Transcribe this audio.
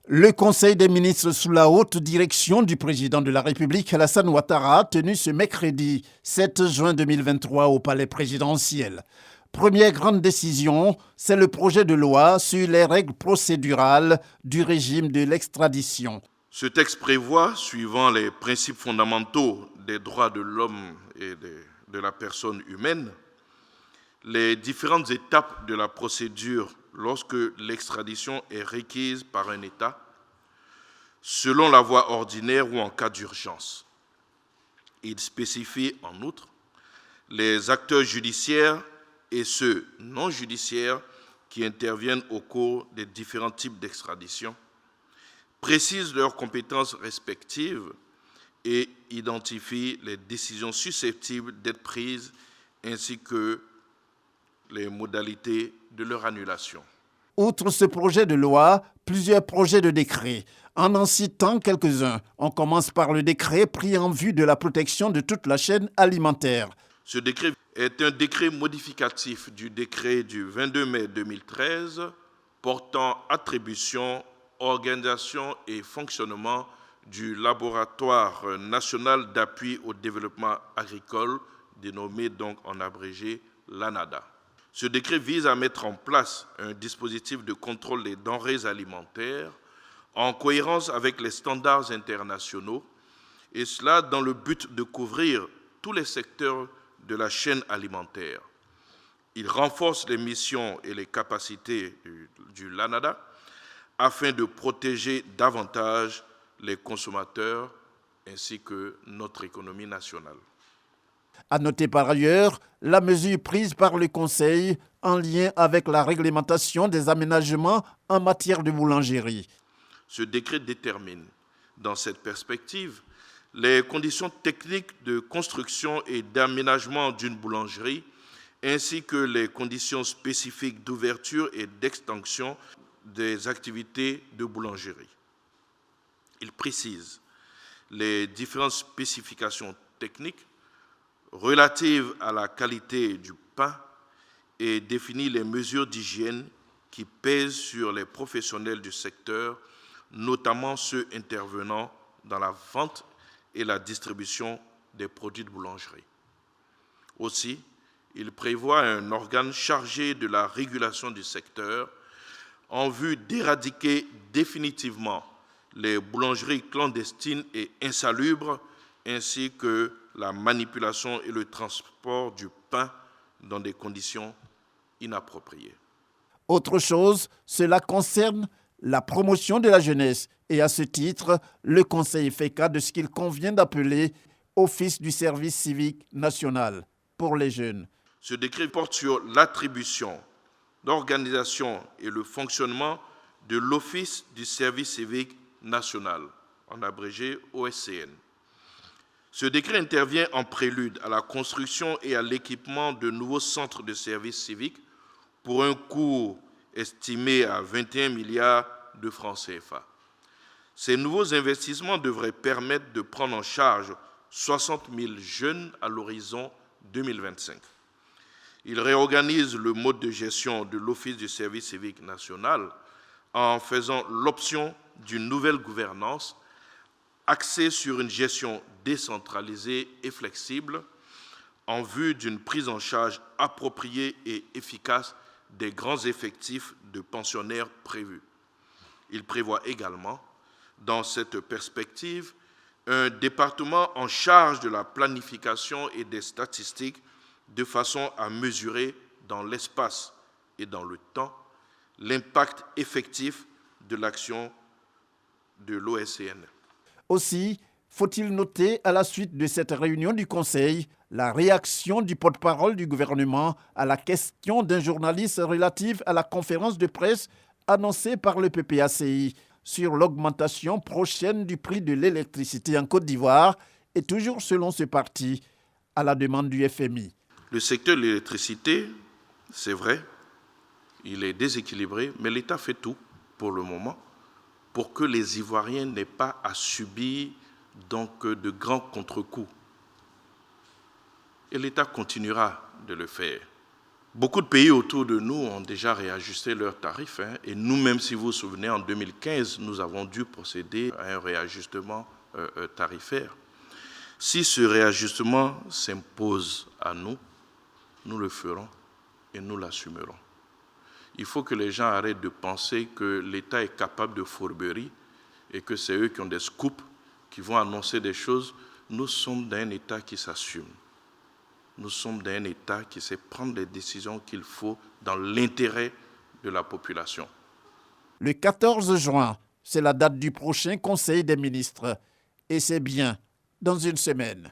Le Conseil des ministres sous la haute direction du président de la République, Alassane Ouattara, tenu ce mercredi 7 juin 2023 au palais présidentiel. Première grande décision, c'est le projet de loi sur les règles procédurales du régime de l'extradition. Ce texte prévoit, suivant les principes fondamentaux des droits de l'homme et de la personne humaine, les différentes étapes de la procédure lorsque l'extradition est requise par un État, selon la voie ordinaire ou en cas d'urgence. Il spécifie en outre les acteurs judiciaires et ceux non judiciaires qui interviennent au cours des différents types d'extradition, précise leurs compétences respectives et identifie les décisions susceptibles d'être prises ainsi que les modalités de leur annulation. Outre ce projet de loi, plusieurs projets de décret. En citant quelques-uns, on commence par le décret pris en vue de la protection de toute la chaîne alimentaire. Ce décret est un décret modificatif du décret du 22 mai 2013 portant attribution, organisation et fonctionnement du Laboratoire national d'appui au développement agricole, dénommé donc en abrégé l'ANADA. Ce décret vise à mettre en place un dispositif de contrôle des denrées alimentaires en cohérence avec les standards internationaux, et cela dans le but de couvrir tous les secteurs de la chaîne alimentaire. Il renforce les missions et les capacités du LANADA afin de protéger davantage les consommateurs ainsi que notre économie nationale. À noter par ailleurs la mesure prise par le Conseil en lien avec la réglementation des aménagements en matière de boulangerie. Ce décret détermine, dans cette perspective, les conditions techniques de construction et d'aménagement d'une boulangerie, ainsi que les conditions spécifiques d'ouverture et d'extension des activités de boulangerie. Il précise les différentes spécifications techniques relatives à la qualité du pain et définit les mesures d'hygiène qui pèsent sur les professionnels du secteur, notamment ceux intervenant dans la vente et la distribution des produits de boulangerie. Aussi, il prévoit un organe chargé de la régulation du secteur en vue d'éradiquer définitivement les boulangeries clandestines et insalubres, ainsi que la manipulation et le transport du pain dans des conditions inappropriées. Autre chose, cela concerne la promotion de la jeunesse et à ce titre, le Conseil fait cas de ce qu'il convient d'appeler Office du service civique national pour les jeunes. Ce décret porte sur l'attribution, l'organisation et le fonctionnement de l'Office du service civique national, en abrégé OSCN. Ce décret intervient en prélude à la construction et à l'équipement de nouveaux centres de service civique pour un coût estimé à 21 milliards de francs CFA. Ces nouveaux investissements devraient permettre de prendre en charge 60 000 jeunes à l'horizon 2025. Il réorganise le mode de gestion de l'Office du service civique national en faisant l'option d'une nouvelle gouvernance axée sur une gestion décentralisée et flexible en vue d'une prise en charge appropriée et efficace des grands effectifs de pensionnaires prévus. Il prévoit également, dans cette perspective, un département en charge de la planification et des statistiques de façon à mesurer dans l'espace et dans le temps l'impact effectif de l'action de l'OSCN. Aussi, faut-il noter à la suite de cette réunion du Conseil la réaction du porte-parole du gouvernement à la question d'un journaliste relative à la conférence de presse annoncée par le PPACI sur l'augmentation prochaine du prix de l'électricité en Côte d'Ivoire et toujours selon ce parti, à la demande du FMI. Le secteur de l'électricité, c'est vrai, il est déséquilibré, mais l'État fait tout pour le moment pour que les Ivoiriens n'aient pas à subir donc de grands contre-coups. Et l'État continuera de le faire. Beaucoup de pays autour de nous ont déjà réajusté leurs tarifs. Et nous-mêmes, si vous vous souvenez, en 2015, nous avons dû procéder à un réajustement tarifaire. Si ce réajustement s'impose à nous, nous le ferons et nous l'assumerons. Il faut que les gens arrêtent de penser que l'État est capable de fourberie et que c'est eux qui ont des scoops, qui vont annoncer des choses. Nous sommes dans un État qui s'assume. Nous sommes dans un État qui sait prendre les décisions qu'il faut dans l'intérêt de la population. Le 14 juin, c'est la date du prochain Conseil des ministres. Et c'est bien dans une semaine.